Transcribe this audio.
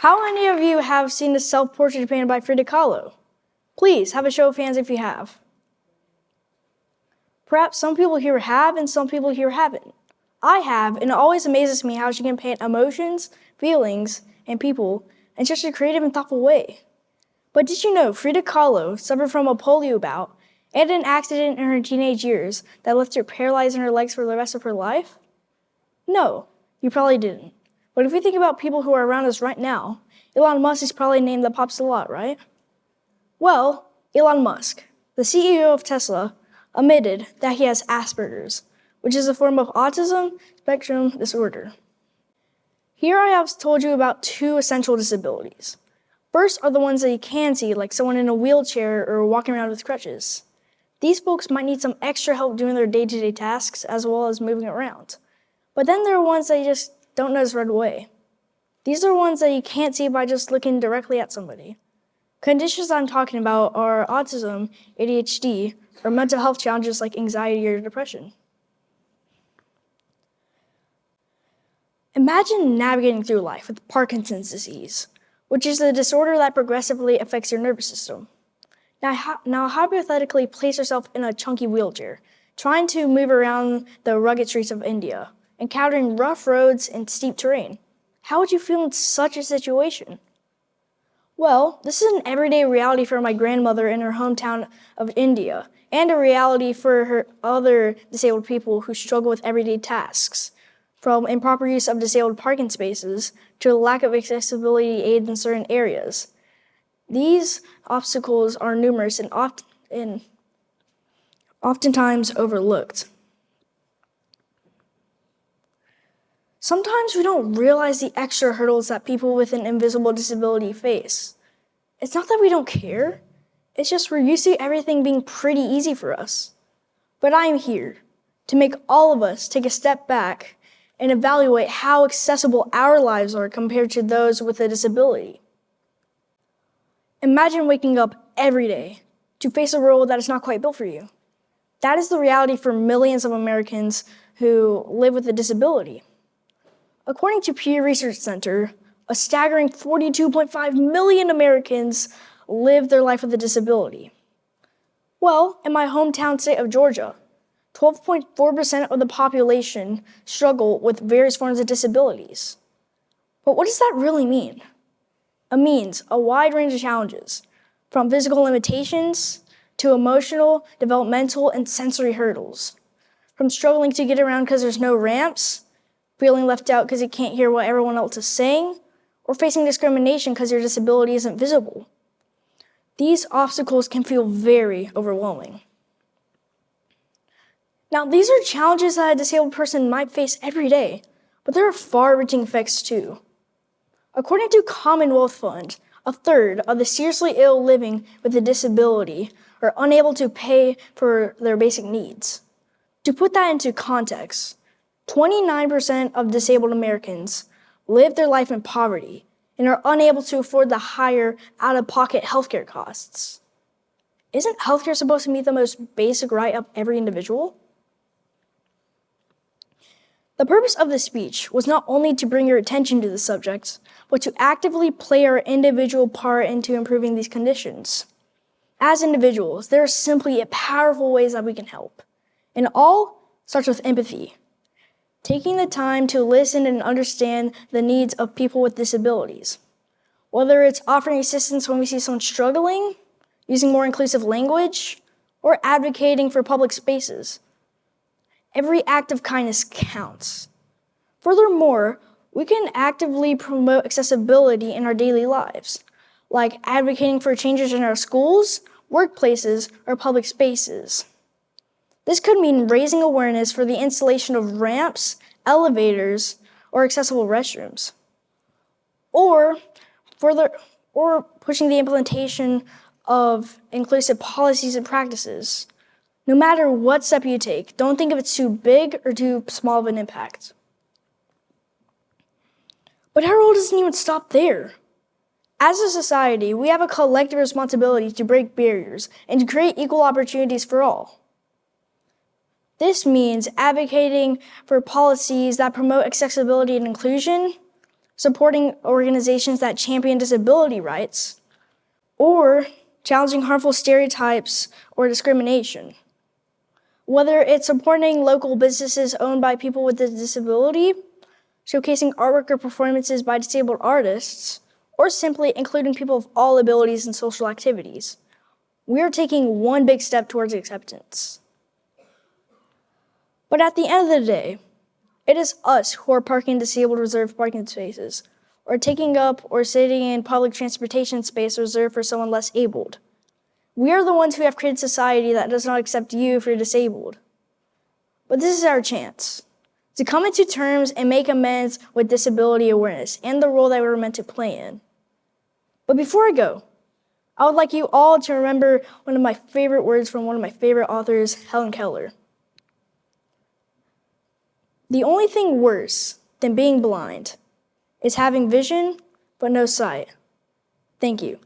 How many of you have seen the self-portrait painted by Frida Kahlo? Please, have a show of hands if you have. Perhaps some people here have and some people here haven't. I have, and it always amazes me how she can paint emotions, feelings, and people in such a creative and thoughtful way. But did you know Frida Kahlo suffered from a polio bout and an accident in her teenage years that left her paralyzed in her legs for the rest of her life? No, you probably didn't. But if we think about people who are around us right now, Elon Musk is probably a name that pops a lot, right? Well, Elon Musk, the CEO of Tesla, admitted that he has Asperger's, which is a form of autism spectrum disorder. Here I have told you about two essential disabilities. First are the ones that you can see, like someone in a wheelchair or walking around with crutches. These folks might need some extra help doing their day-to-day tasks as well as moving around. But then there are ones that you just don't notice right away. These are ones that you can't see by just looking directly at somebody. Conditions I'm talking about are autism, ADHD, or mental health challenges like anxiety or depression. Imagine navigating through life with Parkinson's disease, which is a disorder that progressively affects your nervous system. Now hypothetically place yourself in a chunky wheelchair, trying to move around the rugged streets of India, encountering rough roads and steep terrain. How would you feel in such a situation? Well, this is an everyday reality for my grandmother in her hometown of India, and a reality for her other disabled people who struggle with everyday tasks, from improper use of disabled parking spaces to a lack of accessibility aids in certain areas. These obstacles are numerous and oftentimes overlooked. Sometimes we don't realize the extra hurdles that people with an invisible disability face. It's not that we don't care, it's just we're used to everything being pretty easy for us. But I am here to make all of us take a step back and evaluate how accessible our lives are compared to those with a disability. Imagine waking up every day to face a world that is not quite built for you. That is the reality for millions of Americans who live with a disability. According to Pew Research Center, a staggering 42.5 million Americans live their life with a disability. Well, in my hometown state of Georgia, 12.4% of the population struggle with various forms of disabilities. But what does that really mean? It means a wide range of challenges, from physical limitations to emotional, developmental, and sensory hurdles. From struggling to get around because there's no ramps, feeling left out because you can't hear what everyone else is saying, or facing discrimination because your disability isn't visible. These obstacles can feel very overwhelming. Now, these are challenges that a disabled person might face every day, but there are far-reaching effects too. According to Commonwealth Fund, a third of the seriously ill living with a disability are unable to pay for their basic needs. To put that into context, 29% of disabled Americans live their life in poverty and are unable to afford the higher out-of-pocket healthcare costs. Isn't healthcare supposed to meet the most basic right of every individual? The purpose of this speech was not only to bring your attention to the subject, but to actively play our individual part into improving these conditions. As individuals, there are simply powerful ways that we can help. And all starts with empathy. Taking the time to listen and understand the needs of people with disabilities. Whether it's offering assistance when we see someone struggling, using more inclusive language, or advocating for public spaces. Every act of kindness counts. Furthermore, we can actively promote accessibility in our daily lives, like advocating for changes in our schools, workplaces, or public spaces. This could mean raising awareness for the installation of ramps, elevators, or accessible restrooms, or pushing the implementation of inclusive policies and practices. No matter what step you take, don't think of it too big or too small of an impact. But our role doesn't even stop there. As a society, we have a collective responsibility to break barriers and to create equal opportunities for all. This means advocating for policies that promote accessibility and inclusion, supporting organizations that champion disability rights, or challenging harmful stereotypes or discrimination. Whether it's supporting local businesses owned by people with a disability, showcasing artwork or performances by disabled artists, or simply including people of all abilities in social activities, we are taking one big step towards acceptance. But at the end of the day, it is us who are parking disabled reserved parking spaces, or taking up or sitting in public transportation space reserved for someone less abled. We are the ones who have created society that does not accept you if you're disabled. But this is our chance to come into terms and make amends with disability awareness and the role that we were meant to play in. But before I go, I would like you all to remember one of my favorite words from one of my favorite authors, Helen Keller. The only thing worse than being blind is having vision but no sight. Thank you.